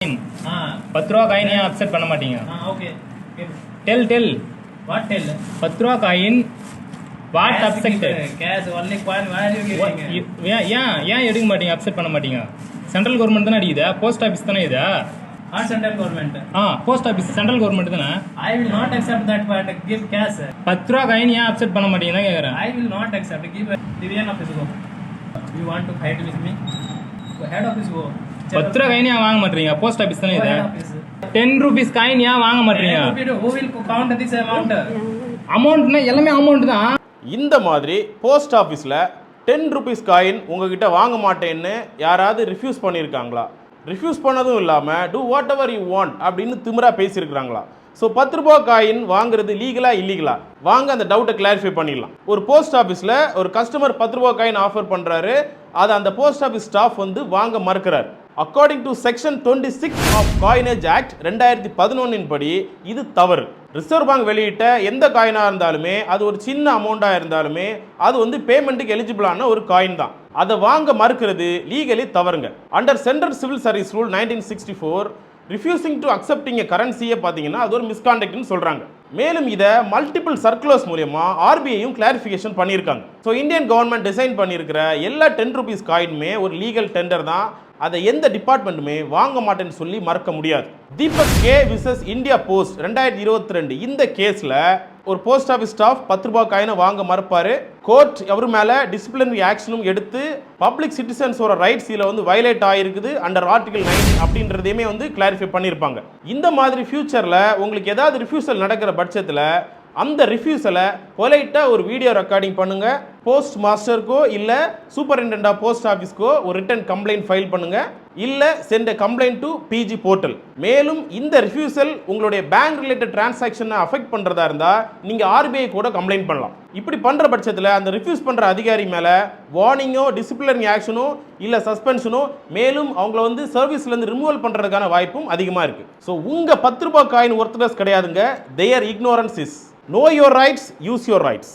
10 ரூபா காயின் ஏன் அப்செட் பண்ண மாட்டீங்க? ஓகே டெல் what tell 10 ரூபா coin what objected cash only coin why are you giving ஏன் எடுக்க மாட்டீங்க? அப்செட் பண்ண மாட்டீங்க? சென்ட்ரல் கவர்மெண்ட் தானே அடிக்குது, போஸ்ட் ஆபீஸ் தானே இது. central government post office central government தானே. I will not accept that but give cash 10 ரூபா காயின் ஏன் அப்செட் பண்ண மாட்டீங்கன்னு கேக்குறேன். I will not accept give division office go you want to fight with me go head office go 10 ரூபா coin ஏன் வாங்க மாட்டீங்க? போஸ்ட் ஆபீஸ் தானே இது. 10 rupees காயின் ஏன் வாங்க மாட்டீங்க? who will count this amount அமௌண்ட்னா எல்லாமே அமௌண்ட் தான். இந்த மாதிரி போஸ்ட் ஆஃபீஸில் 10 rupees காயின் உங்ககிட்ட வாங்க மாட்டேன்னு யாராவது ரிஃப்யூஸ் பண்ணியிருக்காங்களா? ரிஃப்யூஸ் பண்ணதும் இல்லாமல் do whatever you want அப்படின்னு திமிரா பேசியிருக்கிறாங்களா? ஸோ 10 ரூபா காயின் வாங்குறது லீகலா இல்லீகலா? வாங்க அந்த டவுட்டை கிளாரிஃபை பண்ணிடலாம். ஒரு போஸ்ட் ஆஃபீஸில் ஒரு கஸ்டமர் 10 ரூபா காயின் ஆஃபர் பண்ணுறாரு, அதை அந்த போஸ்ட் ஆஃபீஸ் ஸ்டாஃப் வந்து வாங்க மறுக்கிறார். According to section 26 of coinage act 2011 படி இது தவறு. ரிசர்வ் பேங்க் வெளியிட்ட எந்த காயினாக இருந்தாலுமே அது ஒரு சின்ன அமௌண்ட்டாக இருந்தாலுமே அது வந்து பேமெண்ட்டுக்கு எலிஜிபிளான ஒரு காயின் தான். அதை வாங்க மறுக்கிறது லீகலி தவறுங்க. Under central civil service rule 1964 refusing to accepting a கரன்சியை பார்த்தீங்கன்னா அது ஒரு மிஸ்கான்டக்ட்னு சொல்கிறாங்க. மேலும் இதை மல்டிபிள் சர்க்குலர்ஸ் மூலமா ஆர்பிஐயும் கிளாரிஃபிகேஷன் பண்ணியிருக்காங்க. ஸோ இந்தியன் கவர்மெண்ட் டிசைன் பண்ணியிருக்கிற எல்லா 10 rupees காயினுமே ஒரு லீகல் டெண்டர் தான். அதை எந்த டிபார்ட்மெண்ட்டுமே வாங்க மாட்டேன்னு சொல்லி மறக்க முடியாது. Deepak K versus India Post 2022 இந்த கேஸில் ஒரு போஸ்ட் ஆஃபீஸ் ஸ்டாஃப் 10 ரூபாய் காயினை வாங்க மறுப்பார். கோர்ட் அவர் மேலே டிசிப்ளினரி ஆக்ஷனும் எடுத்து பப்ளிக் சிட்டிசன்ஸோட ரைட்ஸ் இதில் வந்து வயலேட் ஆகிருக்குது அண்டர் ஆர்டிகல் 9 அப்படின்றதையுமே வந்து கிளாரிஃபை பண்ணியிருப்பாங்க. இந்த மாதிரி ஃபியூச்சரில் உங்களுக்கு ஏதாவது ரிஃப்யூசல் நடக்கிற பட்சத்தில் அந்த ரிஃப்யூசலை பொலைட்டாக ஒரு வீடியோ ரெக்கார்டிங் பண்ணுங்கள். போஸ்ட் மாஸ்டருக்கோ இல்லை சூப்பரிண்டென்ட் ஆஃப் போஸ்ட் ஆஃபீஸ்க்கோ ஒரு ரிட்டன் கம்ப்ளைண்ட் ஃபைல் பண்ணுங்கள். இல்லை send complaint to PG portal. மேலும் இந்த ரிஃப்யூசல் உங்களுடைய பேங்க் ரிலேட்டட் டிரான்சாக்ஷனை அஃபெக்ட் பண்ணுறதா இருந்தால் நீங்கள் ஆர்பிஐ கூட கம்ப்ளைண்ட் பண்ணலாம். இப்படி பண்ணுற பட்சத்தில் அந்த ரிஃப்யூஸ் பண்ணுற அதிகாரி மேலே வார்னிங்கோ டிசிப்ளினரி ஆக்ஷனோ இல்லை சஸ்பென்ஷனோ மேலும் அவங்கள வந்து சர்வீஸ்லேருந்து ரிமூவல் பண்ணுறதுக்கான வாய்ப்பும் அதிகமாக இருக்குது. ஸோ உங்கள் 10 ரூபாய் காயின் ஒர்த்லெஸ் கிடையாதுங்க. Their ignorance is. Know your rights, use your rights.